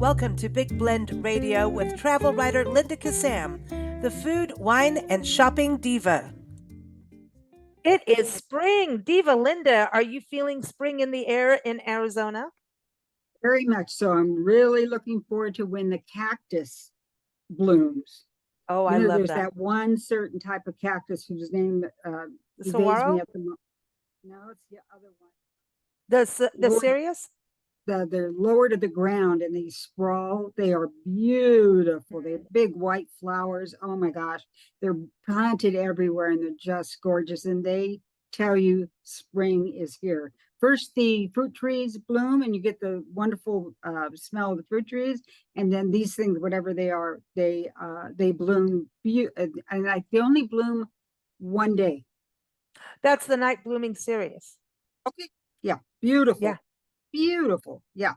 Welcome to Big Blend Radio with travel writer Linda Kissam, the food, wine, and shopping diva. It is spring. Diva Linda, are you feeling spring in the air in Arizona? Very much so. I'm really looking forward to when the cactus blooms. Oh, I love There's that. that one certain type of cactus whose name The evades me saguaro? at the moment. No, it's the other one. The Lower, Sirius? they're lower to the ground and they sprawl. They are beautiful. They have big white flowers. Oh my gosh. They're planted everywhere and they're just gorgeous. And they tell you spring is here. First, the fruit trees bloom and you get the wonderful smell of the fruit trees. And then these things, whatever they are, they bloom. They only bloom one day. That's the night blooming Sirius. Okay. Yeah. Beautiful. Yeah. Beautiful. Yeah.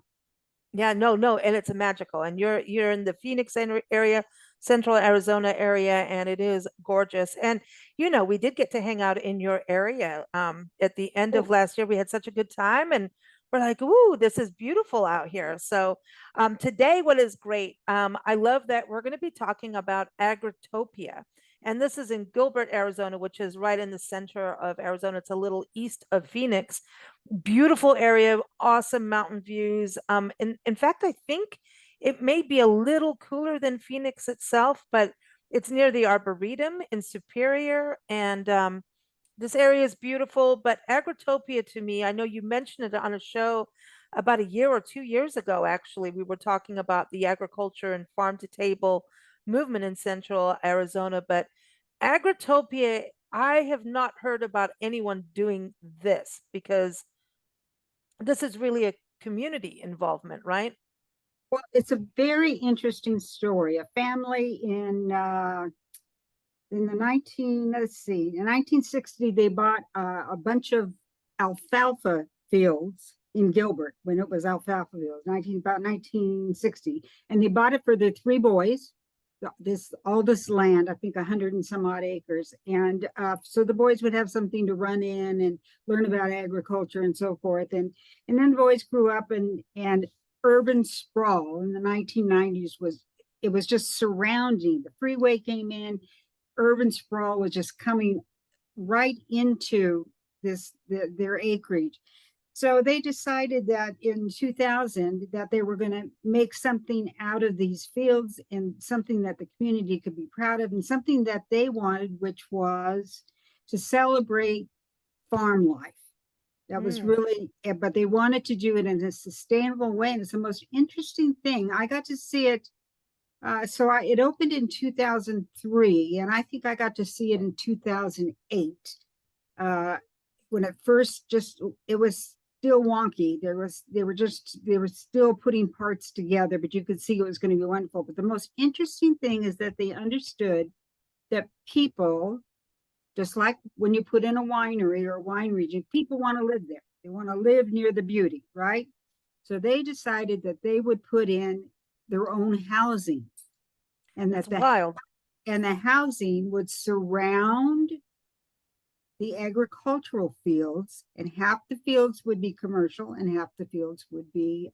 Yeah, no, and it's a magical. And you're in the Phoenix area, Central Arizona area, and it is gorgeous. And we did get to hang out in your area at the end of Oh, last year. We had such a good time, and we're like, "Ooh, this is beautiful out here." So today, what is great? I love that we're going to be talking about Agritopia. And this is in Gilbert, Arizona, which is right in the center of Arizona. It's a little east of Phoenix. Beautiful area, awesome mountain views. In fact, I think it may be a little cooler than Phoenix itself, but it's near the Arboretum in Superior, and this area is beautiful. But Agritopia, to me, I know you mentioned it on a show about a year or 2 years ago. Actually, we were talking about the agriculture and farm to table movement in Central Arizona, but Agritopia, I have not heard about anyone doing this because this is really a community involvement, right? well, it's a very interesting story. A family in the 1960, they bought a bunch of alfalfa fields in Gilbert when it was alfalfa fields, about 1960. And they bought it for their three boys, all this land, I think 100 and some odd acres. And so the boys would have something to run in and learn about agriculture and so forth. And then the boys grew up and urban sprawl in the 1990s was just surrounding. The freeway came in, urban sprawl was just coming right into their acreage. So they decided that in 2000 that they were going to make something out of these fields and something that the community could be proud of and something that they wanted, which was to celebrate farm life. That was really, but they wanted to do it in a sustainable way. And it's the most interesting thing. I got to see it. It opened in 2003, and I think I got to see it in 2008. When it first it was still wonky. They were still putting parts together, but you could see it was going to be wonderful. But the most interesting thing is that they understood that people, just like when you put in a winery or a wine region, people want to live there. They want to live near the beauty, right? So they decided that they would put in their own housing, and That's wild. the housing would surround the agricultural fields, and half the fields would be commercial and half the fields would be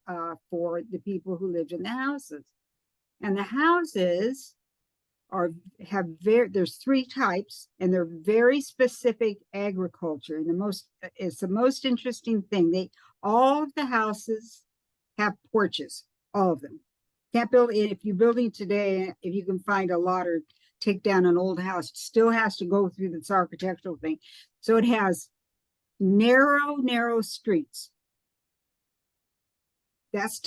for the people who lived in the houses. And the houses there's three types, and they're very specific agriculture. And it's the most interesting thing. All of the houses have porches, all of them. Can't build it. If you're building today, if you can find a lot or take down an old house, it still has to go through this architectural thing. So it has narrow streets. That's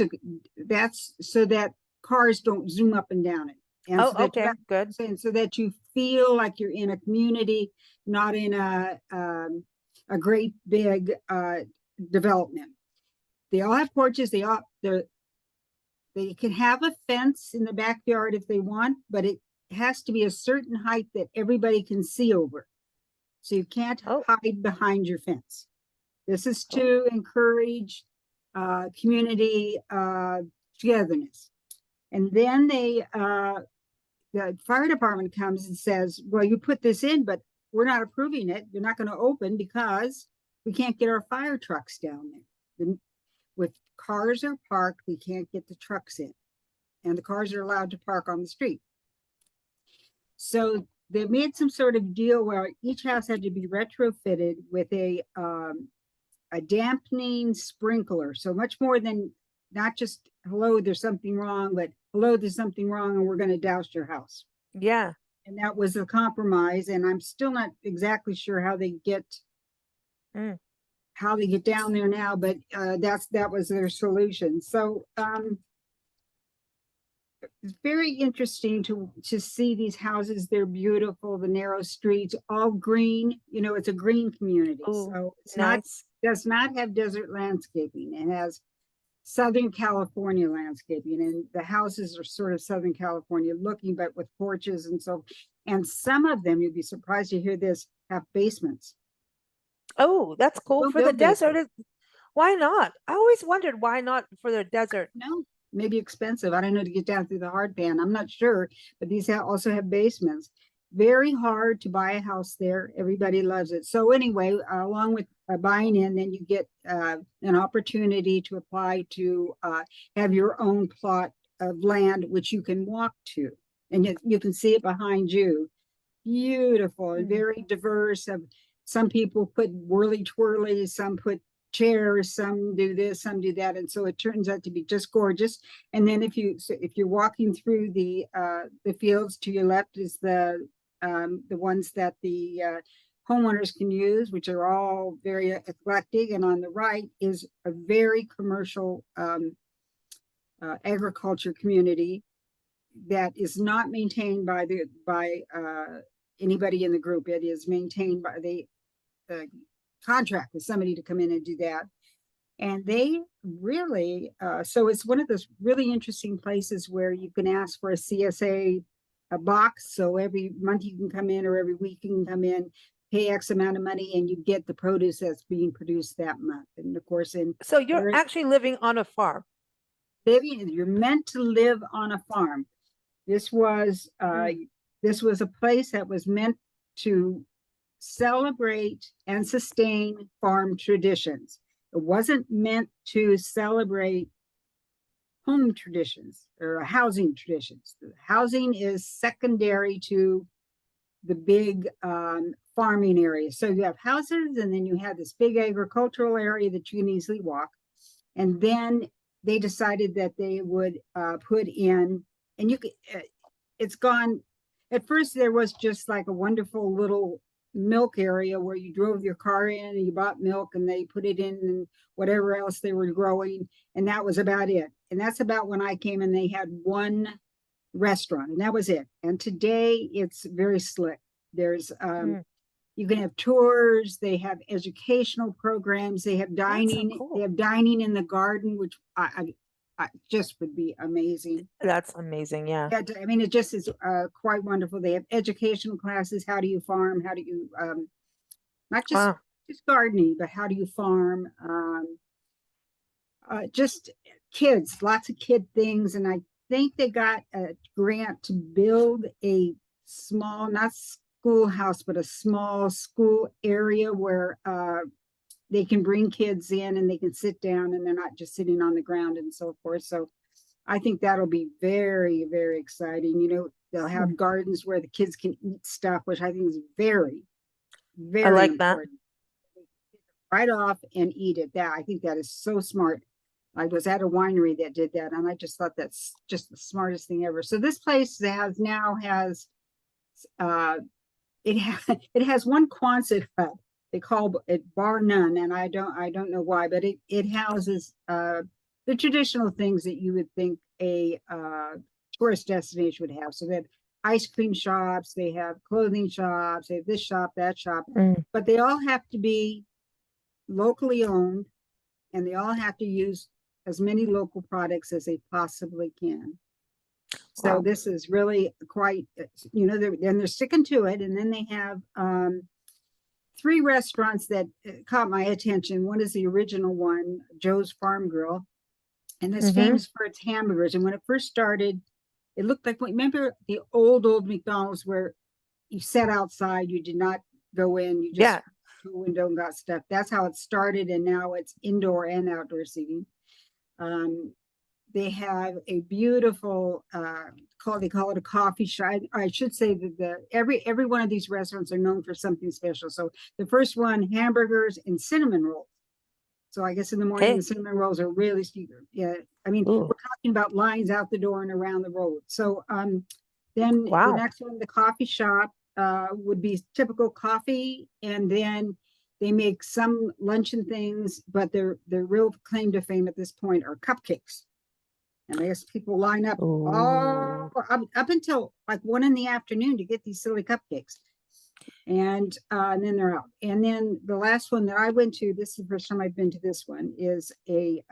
so that cars don't zoom up and down it. And okay, good. And so that you feel like you're in a community, not in a great big development. They all have porches. They can have a fence in the backyard if they want, but it has to be a certain height that everybody can see over. So you can't hide behind your fence. This is to encourage community togetherness. And then the fire department comes and says, well, you put this in, but we're not approving it. You're not going to open because we can't get our fire trucks down there. With cars are parked, we can't get the trucks in. and the cars are allowed to park on the street. So they made some sort of deal where each house had to be retrofitted with a dampening sprinkler. So much more than not just, hello, there's something wrong, but hello, there's something wrong and we're going to douse your house. Yeah. And that was a compromise. And I'm still not exactly sure how they get down there now, but that was their solution. So it's very interesting to see these houses. They're beautiful, the narrow streets, all green. You know, it's a green community. Ooh, so it's nice. does not have desert landscaping. It has Southern California landscaping, and the houses are sort of Southern California looking, but with porches and so. And some of them, you'd be surprised to hear this, have basements. Oh, that's cool. Don't For the build desert, basements. why not? I always wondered why not for the desert. No, maybe expensive. I don't know, to get down through the hard pan. I'm not sure, but these also have basements. Very hard to buy a house there. Everybody loves it. So anyway, along with buying in, then you get an opportunity to apply to have your own plot of land, which you can walk to. And you can see it behind you. Beautiful and very diverse. Some people put whirly twirly, some put chairs, some do this, some do that, and so it turns out to be just gorgeous. And then if you're walking through the fields, to your left is the ones that the homeowners can use, which are all very eclectic, and on the right is a very commercial agriculture community that is not maintained by anybody in the group. It is maintained by the contract with somebody to come in and do that. And they really, so it's one of those really interesting places where you can ask for a CSA box. So every month you can come in, or every week you can come in, pay X amount of money, and you get the produce that's being produced that month. And of course, so you're actually living on a farm. You're meant to live on a farm. This was a place that was meant to celebrate and sustain farm traditions. It wasn't meant to celebrate home traditions or housing traditions. The housing is secondary to the big farming area. So you have houses, and then you have this big agricultural area that you can easily walk. And then they decided that they would put in, and you could, it's gone. At first, there was just like a wonderful little milk area where you drove your car in and you bought milk, and they put it in and whatever else they were growing, and that was about it. And that's about when I came, and they had one restaurant, and that was it. And today it's very slick. There's you can have tours, they have educational programs, they have dining. So cool. They have dining in the garden, which I just would be amazing. That's amazing. Yeah. I mean, it just is quite wonderful. They have educational classes. How do you farm? How do you not just gardening, but how do you farm? Just kids, lots of kid things. And I think they got a grant to build a small, not schoolhouse, but a small school area where they can bring kids in and they can sit down and they're not just sitting on the ground and so forth. So I think that'll be very, very exciting. You know, they'll have gardens where the kids can eat stuff, which I think is very, very I like important. That. Right off and eat it. I think that is so smart. I was at a winery that did that, and I just thought that's just the smartest thing ever. So this place has it has one Quonset hut. They call it Bar None, and I don't know why, but it houses the traditional things that you would think a tourist destination would have. So they have ice cream shops, they have clothing shops, they have this shop, that shop, but they all have to be locally owned, and they all have to use as many local products as they possibly can. So this is really quite, you know, they're sticking to it. And then they have 3 restaurants that caught my attention. One is the original one, Joe's Farm Grill, and it's famous for its hamburgers. And when it first started, it looked like, remember the old McDonald's where you sat outside, you did not go in, you just through the window and got stuff. That's how it started, and now it's indoor and outdoor seating. They have a beautiful they call it a coffee shop. I should say that every one of these restaurants are known for something special. So the first one, hamburgers and cinnamon rolls. So I guess in the morning the Okay. cinnamon rolls are really yeah. I mean, Ooh, we're talking about lines out the door and around the road. So then the wow. next one, the coffee shop, would be typical coffee, and then they make some luncheon things, but their real claim to fame at this point are cupcakes. And I guess people line up all Ooh. up until like 1 in the afternoon to get these silly cupcakes. And then they're out. And then the last one that I went to, this is the first time I've been to this one, is a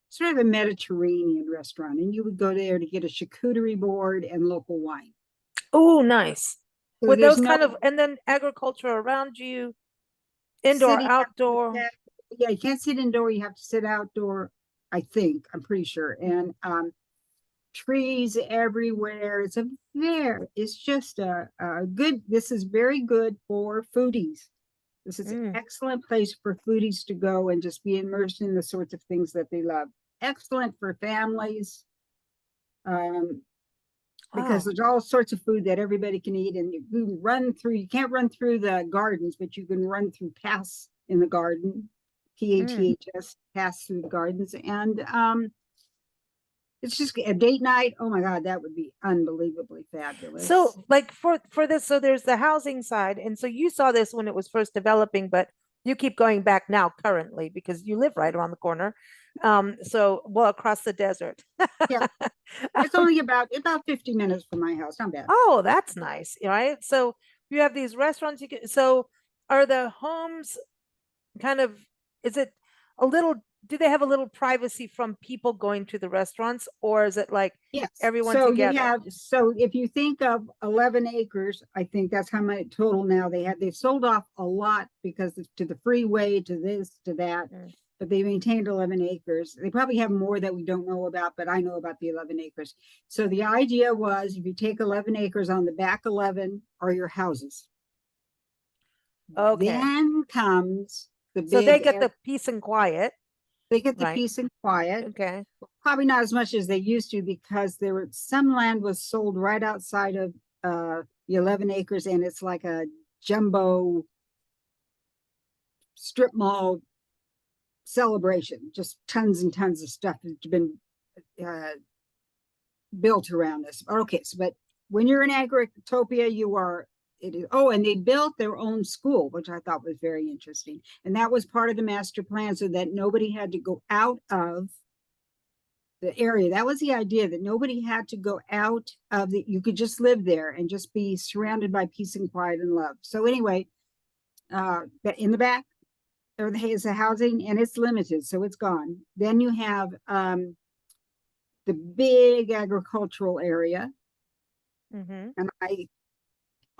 sort of a Mediterranean restaurant. And you would go there to get a charcuterie board and local wine. Oh, nice. So With there's those no kind of, and then agriculture around you, indoor, sitting. outdoor. Yeah, you can't sit indoor. You have to sit outdoor. I think I'm pretty sure. And trees everywhere. It's just a good. This is very good for foodies. This is an Mm. excellent place for foodies to go and just be immersed in the sorts of things that they love. Excellent for families, um, because Wow. there's all sorts of food that everybody can eat, and you can run through. You can't run through the gardens, but you can run through paths in the garden, Mm. PATHS, pass through the gardens, and it's just a date night. Oh my God, that would be unbelievably fabulous. So, like for this, so there's the housing side, and so you saw this when it was first developing, but you keep going back now currently because you live right around the corner. So well across the desert. Yeah, it's only about 50 minutes from my house. Not bad. Oh, that's nice, right? So you have these restaurants you can, so are the homes kind of, is it a little, do they have a little privacy from people going to the restaurants, or is it like Yes. everyone So together? if you think of 11 acres, I think that's how many total now they have. They've sold off a lot because to the freeway, to this, to that, Mm. but they maintained 11 acres. They probably have more that we don't know about, but I know about the 11 acres. So the idea was if you take 11 acres, on the back 11 are your houses. Okay. Then comes the So they big get the peace and quiet, they get the right? peace and quiet. Okay. Probably not as much as they used to, because there were some land was sold right outside of the 11 acres, and it's like a jumbo strip mall celebration. Just tons and tons of stuff has been uh, built around this. Okay, so but when you're in Agritopia, you are it is. Oh, and they built their own school, which I thought was very interesting, and that was part of the master plan, so that nobody had to go out of the area. That was the idea, that nobody had to go out of you could just live there and just be surrounded by peace and quiet and love. So anyway, in the back there is the housing, and it's limited, so it's gone. Then you have the big agricultural area, Mm-hmm. and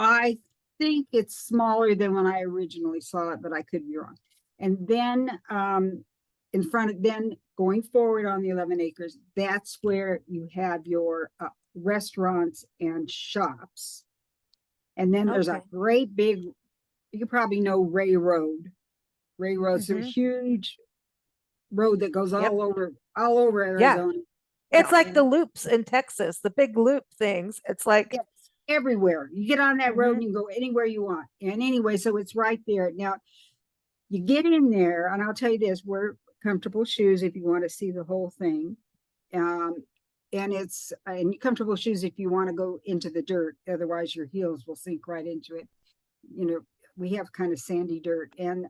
I think it's smaller than when I originally saw it, but I could be wrong. And then in front of then going forward on the 11 acres, that's where you have your restaurants and shops. And then there's a Okay. great big, you probably know Ray Road. Ray Road's a Mm-hmm. huge road that goes Yep. all over Yeah. Arizona. It's Yeah, like the and loops in Texas, the big loop things. It's like, it's everywhere. You get on that road mm-hmm. and you go anywhere you want. And anyway, so it's right there. Now you get in there, and I'll tell you this: wear comfortable shoes if you want to see the whole thing. Um, and comfortable shoes if you want to go into the dirt. Otherwise, your heels will sink right into it. You know, we have kind of sandy dirt, and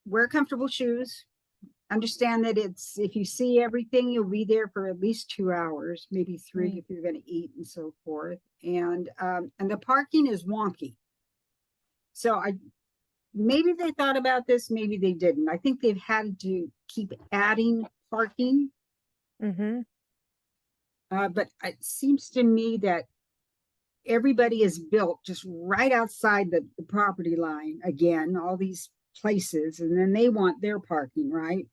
wear comfortable shoes. Understand that it's if you see everything, you'll be there for at least 2 hours, maybe three Mm. if you're going to eat and so forth. And the parking is wonky. So I maybe they thought about this, maybe they didn't. I think they've had to keep adding parking, Mm-hmm. but it seems to me that everybody is built just right outside the property line again, all these places, and then they want their parking, right?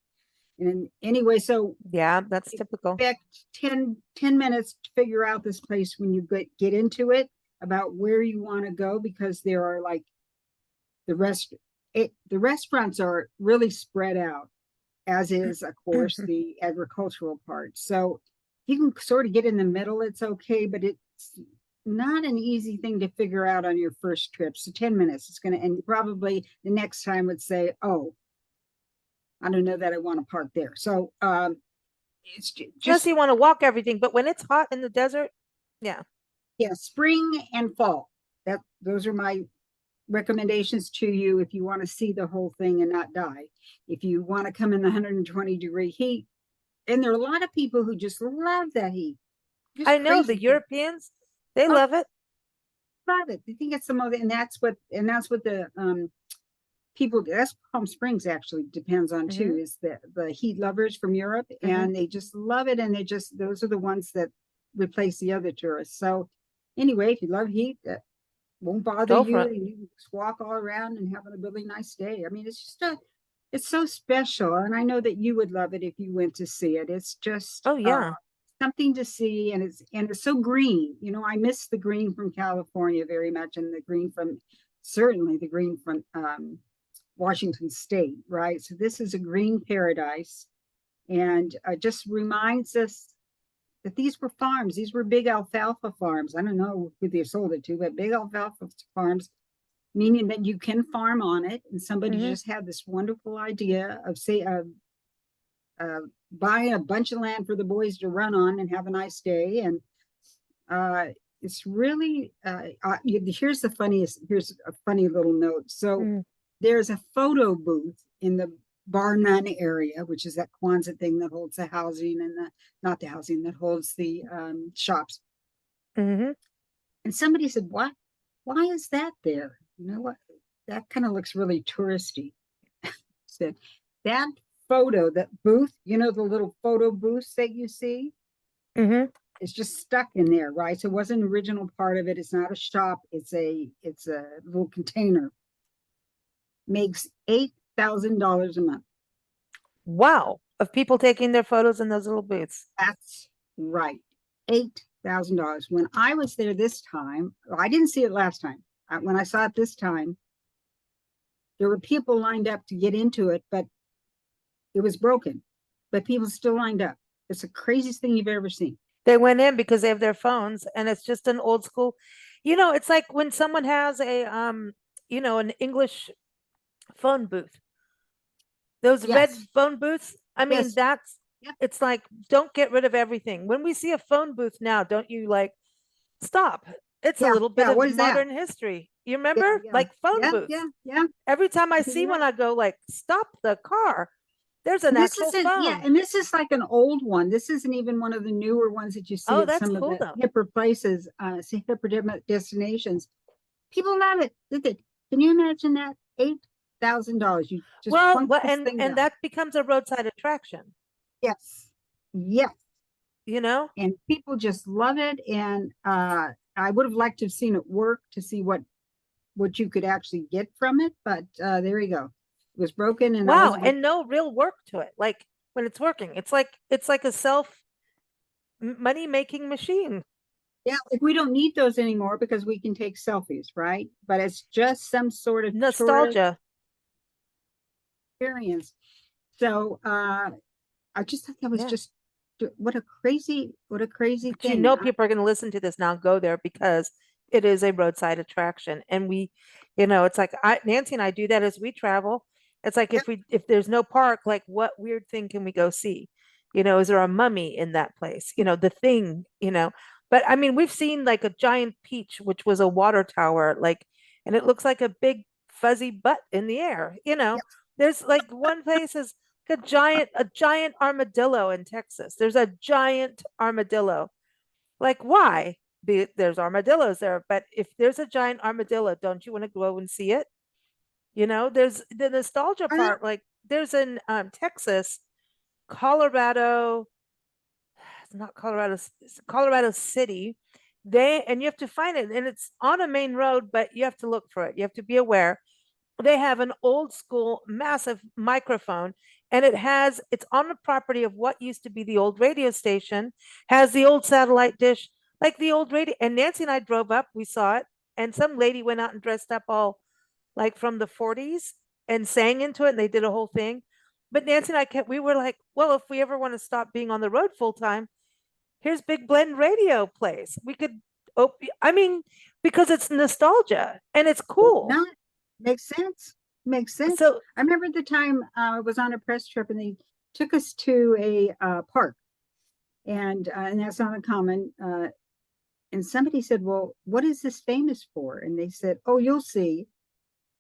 And anyway, so Yeah, that's typical. expect 10 minutes to figure out this place when you get into it, about where you want to go, because there are like the restaurants are really spread out. as is, of course, the agricultural part. So you can sort of get in the middle, it's okay, but it's not an easy thing to figure out on your first trip. So 10 minutes, it's going to, and probably the next time would say, oh, I don't know that I want to park there. So it's Unless just, you want to walk everything, but when it's hot in the desert, yeah. yeah, spring and fall. Those are my recommendations to you if you want to see the whole thing and not die. If you want to come in the 120-degree heat, and there are a lot of people who just love that heat, just I know the crazy. Europeans, they Oh, love it. love it. They think it's the most, and that's what the people. That's Palm Springs actually depends on too. Hmm. Is the heat lovers from Europe, Hmm. and they just love it, and they just those are the ones that replace the other tourists. So anyway, if you love heat, that won't bother Go for you, it. and you can just walk all around and have a really nice day. I mean, it's so special, and I know that you would love it if you went to see it. It's just Oh yeah. something to see, and it's so green. You know, I miss the green from California very much, and the green from certainly the green from Washington State, right? So this is a green paradise, and just reminds us that these were farms. These were big alfalfa farms. I don't know who they sold it to, but big alfalfa farms, meaning that you can farm on it. And somebody Hmm. just had this wonderful idea of buying a bunch of land for the boys to run on and have a nice day. And it's really here's here's a funny little note. So Mm. there's a photo booth in the bar none area, which is that Quonset thing that holds the housing and the not the housing that holds the shops. Hmm. And somebody said, "What? Why is that there? You know what? That kind of looks really touristy." Said that photo, that booth, you know, the little photo booths that you see, Hmm. it's just stuck in there, right? So it wasn't an original part of it. It's not a shop. It's a little container. Makes $8,000 a month. Wow. Of people taking their photos in those little booths. That's right. $8,000. When I was there this time, I didn't see it last time. When I saw it this time, there were people lined up to get into it, but it was broken. But people still lined up. It's the craziest thing you've ever seen. They went in because they have their phones and it's just an old school. It's like when someone has an English phone booth. Those red Yes. phone booths, I mean, Yes. that's Yep. it's like don't get rid of everything. When we see a phone booth now, don't you like stop? It's a Yeah. little bit Yeah. of What is that? modern history. You Yeah. remember? Yeah. Like phone Yeah. booths. Yeah. Yeah. Every time I see Yeah. one, I go like, stop the car. There's an And this actual isn't, yeah, phone. and this is like an old one. This isn't even one of the newer ones that you see Oh, at that's some of cool the though. hipper places, hipper destinations. People love it. Can you imagine that? $8,000. You just Well, plunk well, this and thing and down. that becomes a roadside attraction, Yes. Yes. you know? And people just love it. And I would have liked to have seen it work to see what you could actually get from it. But there you go. It was broken and I Wow, wasn't and no real work to it. Like when it's working, it's like a self money making machine. yeah, like we don't need those anymore because we can take selfies, right? But it's just some sort of tourist Nostalgia. experience. So I just thought that was Yeah. just what a crazy But you thing. know people are going to listen to this now and go there because it is a roadside attraction. And it's like Nancy and I do that as we travel. It's like Yep. if there's no park, like what weird thing can we go see? Is there a mummy in that place? The thing. But I mean, we've seen like a giant peach, which was a water tower, like, and it looks like a big fuzzy butt in the air. Yep. There's like one place is a giant armadillo in Texas. There's a giant armadillo. Like, why? There's armadillos there, but if there's a giant armadillo, don't you want to go and see it? There's the nostalgia Are there part. Like, there's in Texas, Colorado, it's not Colorado, it's Colorado City. And you have to find it, and it's on a main road, but you have to look for it. You have to be aware. They have an old school massive microphone, and it's on the property of what used to be the old radio station, has the old satellite dish, like the old radio. And Nancy and I drove up, we saw it, and some lady went out and dressed up all like from the 40s and sang into it, and they did a whole thing. but Nancy and I kept, we were like, well, if we ever want to stop being on the road full time, here's Big Blend Radio Place. We could, I mean, because it's nostalgia and it's cool. Not makes sense. Makes sense. So I remember the time I was on a press trip and they took us to a park, and that's not uncommon. And somebody said, "Well, what is this famous for?" And they said, "Oh, you'll see."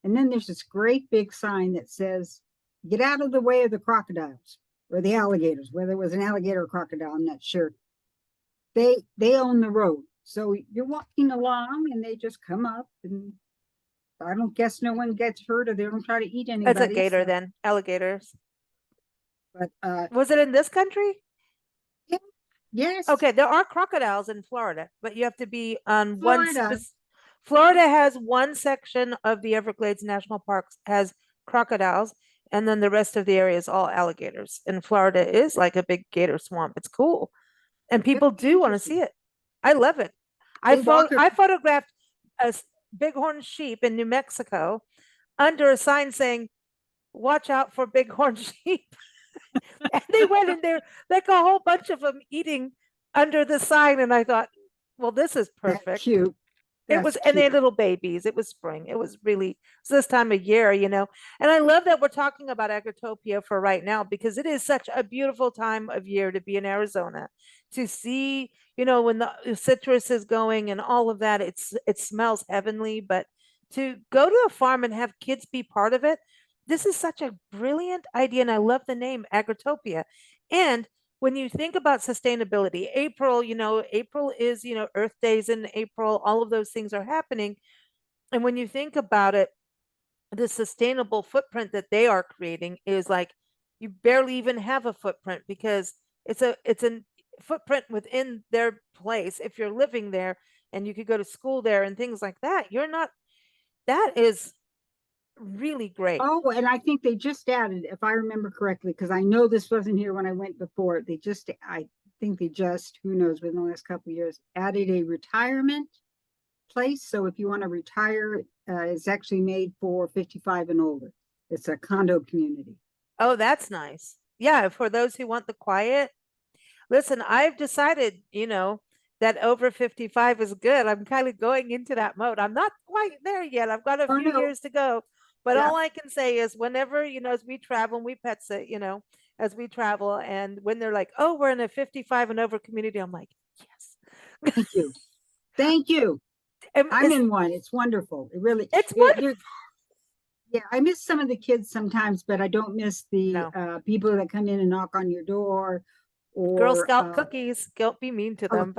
And then there's this great big sign that says, "Get out of the way of the crocodiles or the alligators." Whether it was an alligator or crocodile, I'm not sure. They own the road, so you're walking along, and they just come up, and I don't guess no one gets hurt or they don't try to eat it's a anybody. gator So, then, alligators. but Was it in this country? yeah, yes, Okay, there are crocodiles in Florida, but you have to be on one Florida. Florida has one section of the Everglades National Parks has crocodiles, and then the rest of the area is all alligators. And Florida is like a big gator swamp. It's cool, and It'll people be do want to see interesting. it. I love it. They walk. I photographed a bighorn sheep in New Mexico under a sign saying, "Watch out for bighorn sheep." And they went in there, like a whole bunch of them eating under the sign. And I thought, well, this is That's perfect. cute. It was, That's and they cute. had little babies. It was spring. It was really, it's this time of year, you know. And I love that we're talking about Agritopia for right now because it is such a beautiful time of year to be in Arizona, to see, you know, when the citrus is going and all of that. It smells heavenly, but to go to a farm and have kids be part of it, this is such a brilliant idea. And I love the name Agritopia. And when you think about sustainability, April, you know, April is, you know, Earth Days in April, all of those things are happening. And when you think about it, the sustainable footprint that they are creating is like you barely even have a footprint because it's a footprint within their place. If you're living there and you could go to school there and things like that, you're not, that is really great. Oh, and I think they just added, if I remember correctly, because I know this wasn't here when I went before. They just, I think they just, who knows, within the last couple of years, added a retirement place. So if you want to retire, it's actually made for 55 and older. It's a condo community. Oh, that's nice. Yeah, for those who want the quiet. Listen, I've decided, you know, that over 55 is good. I'm kind of going into that mode. I'm not quite there yet. I've got a Oh few no, years to go. But yeah, all I can say is whenever, you know, as we travel and we pet sit, you know, as we travel and when they're like, "Oh, we're in a 55 and over community." I'm like, "Yes." thank you. Thank you. I'm It's in one. It's wonderful. It really, it's wonderful. yeah, I miss some of the kids sometimes, but I don't miss the No. people that come in and knock on your door Girl or Scout cookies. Don't be mean to oh them,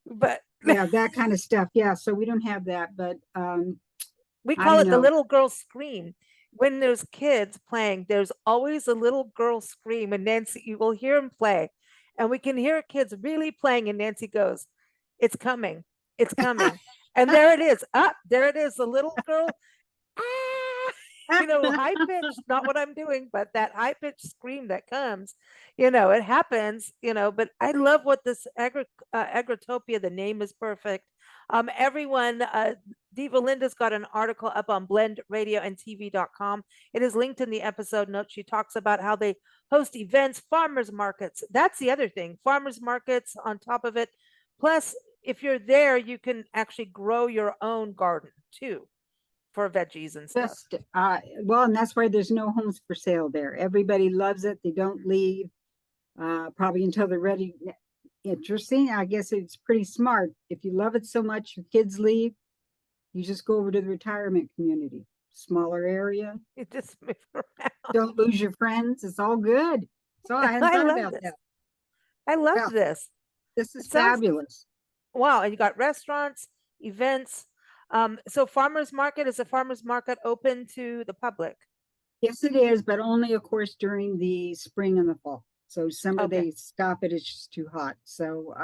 but yeah, that kind of stuff. Yeah, so we don't have that, but we I call don't it the know. little girl scream. When there's kids playing, there's always a little girl scream, and Nancy, you will hear them play, and we can hear kids really playing, and Nancy goes, "It's coming, it's coming," and there it is. Up there it is, the little girl. Ah! You know, high pitched, not what I'm doing, but that high pitched scream that comes, you know, it happens, you know, but I love what this Agritopia, the name is perfect. Everyone, Diva Linda's got an article up on blendradioandtv.com. It is linked in the episode notes. She talks about how they host events, farmers markets. That's the other thing, farmers markets on top of it. Plus, if you're there, you can actually grow your own garden too for veggies and stuff. Just well, and that's why there's no homes for sale there. Everybody loves it. They don't leave probably until they're ready. Interesting. I guess it's pretty smart. If you love it so much, your kids leave, you just go over to the retirement community. Smaller area. You just move around. Don't lose your friends. It's all good. So I hadn't I thought love about this. that. I love Well, this. this It is sounds fabulous. wow. And you got restaurants, events. So farmers market, is a farmers market open to the public? Yes, it is, but only, of course, during the spring and the fall. So summer Okay. they stop it. It's just too hot. So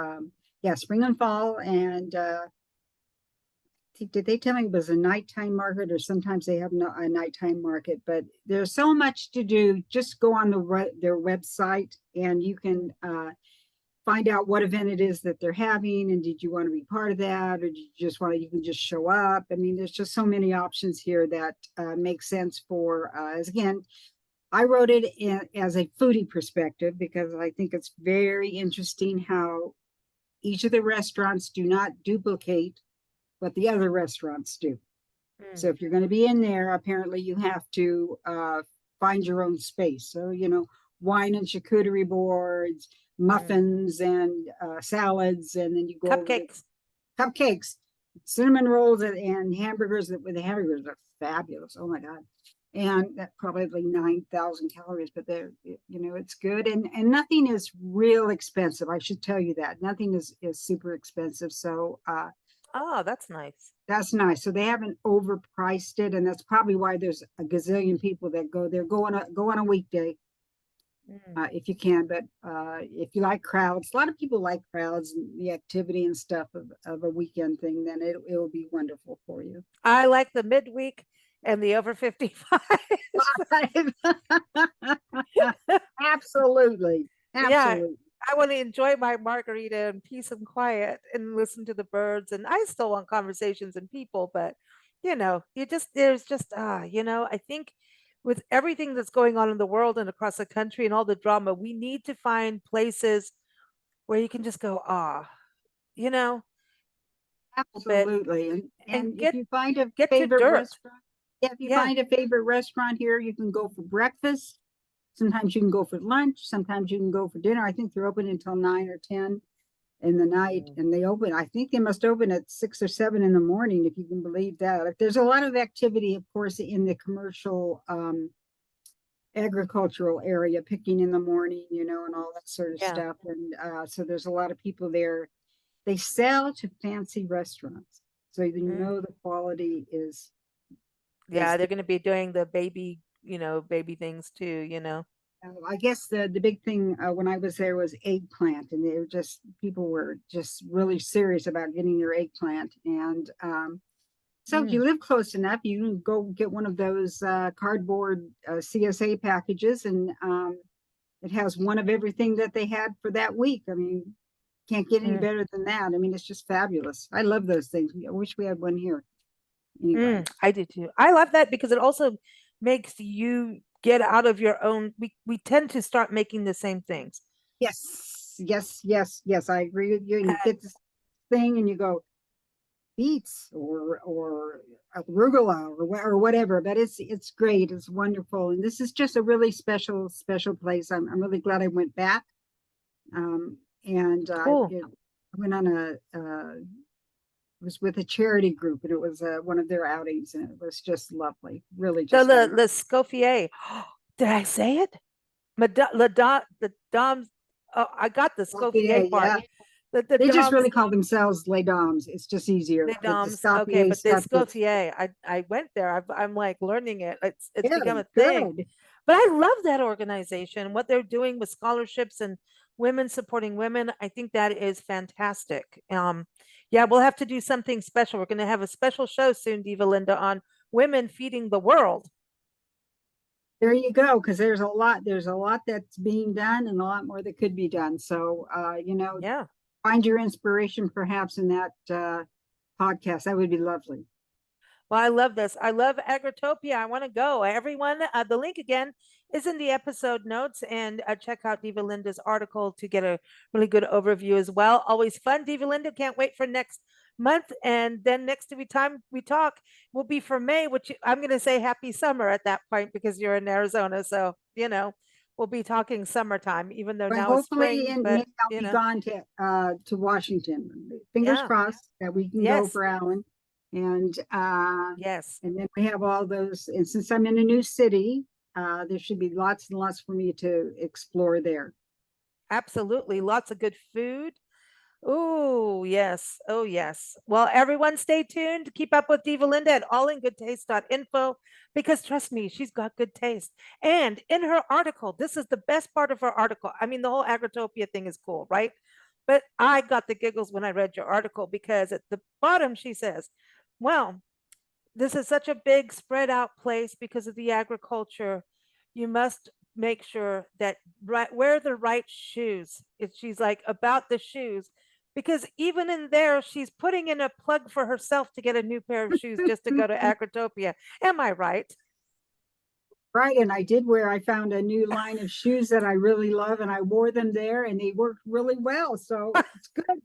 yeah, spring and fall. And did they tell me it was a nighttime market, or sometimes they have a nighttime market? But there's so much to do. Just go on their website and you can find out what event it is that they're having, and did you want to be part of that, or do you just want to, you can just show up. I mean, there's just so many options here that make sense for as again, I wrote it as a foodie perspective because I think it's very interesting how each of the restaurants do not duplicate what the other restaurants do. So Mm, if you're going to be in there, apparently you have to find your own space. So, wine and charcuterie boards, mm. muffins and salads, and then you go over to Cupcakes. cupcakes, cinnamon rolls, and hamburgers. With the hamburgers are fabulous. Oh my God. And that probably like 9,000 calories, but it's good. And nothing is real expensive. I should tell you that. Nothing is super expensive. So Oh, that's nice. that's nice. So they haven't overpriced it, and that's probably why there's a gazillion people that go there. Go on a weekday Mm. if you can. But if you like crowds, a lot of people like crowds and the activity and stuff of a weekend thing. Then it will be wonderful for you. I like the midweek and the over 55. Absolutely, Yeah, absolutely. I want to enjoy my margarita in peace and quiet and listen to the birds. And I still want conversations and people, but there's just I think with everything that's going on in the world and across the country and all the drama, we need to find places where you can just go, you know, a bit Absolutely. And and if you find a get to favorite dirt. restaurant, yeah, if you Yeah. find a favorite restaurant here, you can go for breakfast. Sometimes you can go for lunch. Sometimes you can go for dinner. I think they're open until 9 or 10 in the night, Mm. and they open. I think they must open at 6 or 7 in the morning, if you can believe that. There's a lot of activity, of course, in the commercial agricultural area, picking in the morning, and all that sort of Yeah. stuff. And so there's a lot of people there. They sell to fancy restaurants, so Mm. the quality is Yeah, they're going to be doing the baby things too. I guess the big thing when I was there was eggplant, and people were just really serious about getting their eggplant. And so if Mm. you live close enough, you can go get one of those cardboard CSA packages, and it has one of everything that they had for that week. I mean, can't get any Mm. better than that. I mean, it's just fabulous. I love those things. I wish we had one here. Anyway. I do too. I love that because it also makes you get out of your own. We tend to start making the same things. Yes, yes, yes, yes. I agree with you. And you And get this thing, and you go beets or arugula or whatever. But it's great. It's wonderful, and this is just a really special place. I'm really glad I went back. And cool. I went on it was with a charity group, and it was one of their outings, and it was just lovely. Really, The just Le, wonderful. Le Scoffier. Did I say it? The Dom's. Oh, I got the Scoffier Yeah, part. yeah. The They just Dom's. really call themselves Les Dames. It's just easier. The The Dom's. Okay, Scapier but the stuff gets, Scoffier. I went there. I'm like learning it. It's become good, a thing. good. But I love that organization. What they're doing with scholarships and women supporting women. I think that is fantastic. Yeah, we'll have to do something special. We're going to have a special show soon, Diva Linda, on women feeding the world. There you go, because there's a lot that's being done and a lot more that could be done. So Yeah. find your inspiration perhaps in that podcast. That would be lovely. Well, I love this. I love Agritopia. I want to go. Everyone, the link again is in the episode notes, and check out Diva Linda's article to get a really good overview as well. Always fun, Diva Linda. Can't wait for next month, and then next time we talk will be for May, which I'm going to say happy summer at that point because you're in Arizona. So we'll be talking summertime, even though But now it's hopefully spring. in May But I'll be gone to Washington. Fingers yeah, crossed that we can go yes, for Alan. And yes. and then we have all those. And since I'm in a new city, there should be lots and lots for me to explore there. Absolutely. Lots of good food. Oh, yes. Oh, yes. Well, everyone stay tuned. Keep up with Diva Linda at allingoodtaste.info because trust me, she's got good taste. And in her article, this is the best part of her article. I mean, the whole Agritopia thing is cool, right? But I got the giggles when I read your article because at the bottom she says, well, this is such a big spread out place because of the agriculture. You must make sure that wear the right shoes. She's like about the shoes because even in there, she's putting in a plug for herself to get a new pair of shoes just to go to Agritopia. Am I right? Right, and I found a new line of shoes that I really love, and I wore them there, and they worked really well. So it's good.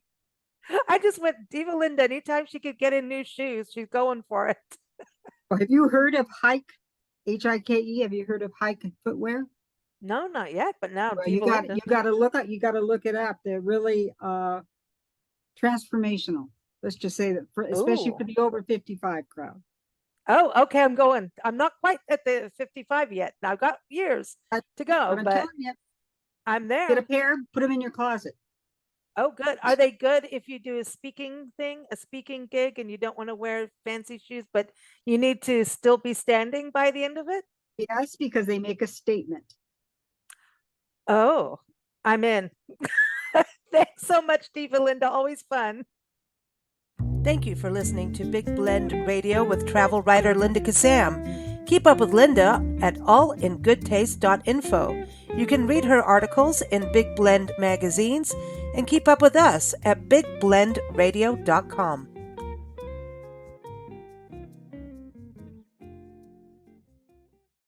I just went Diva Linda. Anytime she could get in new shoes, she's going for it. Have you heard of Hike? Hike? Have you heard of Hike footwear? No, not yet, but now Well, Diva Linda. you got to look it up. They're really transformational. Let's just say that, especially Ooh. for the over 55 crowd. Oh, okay. I'm going. I'm not quite at the 55 yet. I've got years That's to go, what I'm but telling you. I'm Get a there. pair, put them in your closet. Oh, good. Are they good if you do a speaking thing, a speaking gig, and you don't want to wear fancy shoes, but you need to still be standing by the end of it? Yes, because they make a statement. Oh, I'm in. Thanks so much, Diva Linda. Always fun. Thank you for listening to Big Blend Radio with travel writer Linda Kissam. Keep up with Linda at allingoodtaste.info. You can read her articles in Big Blend magazines and keep up with us at bigblendradio.com.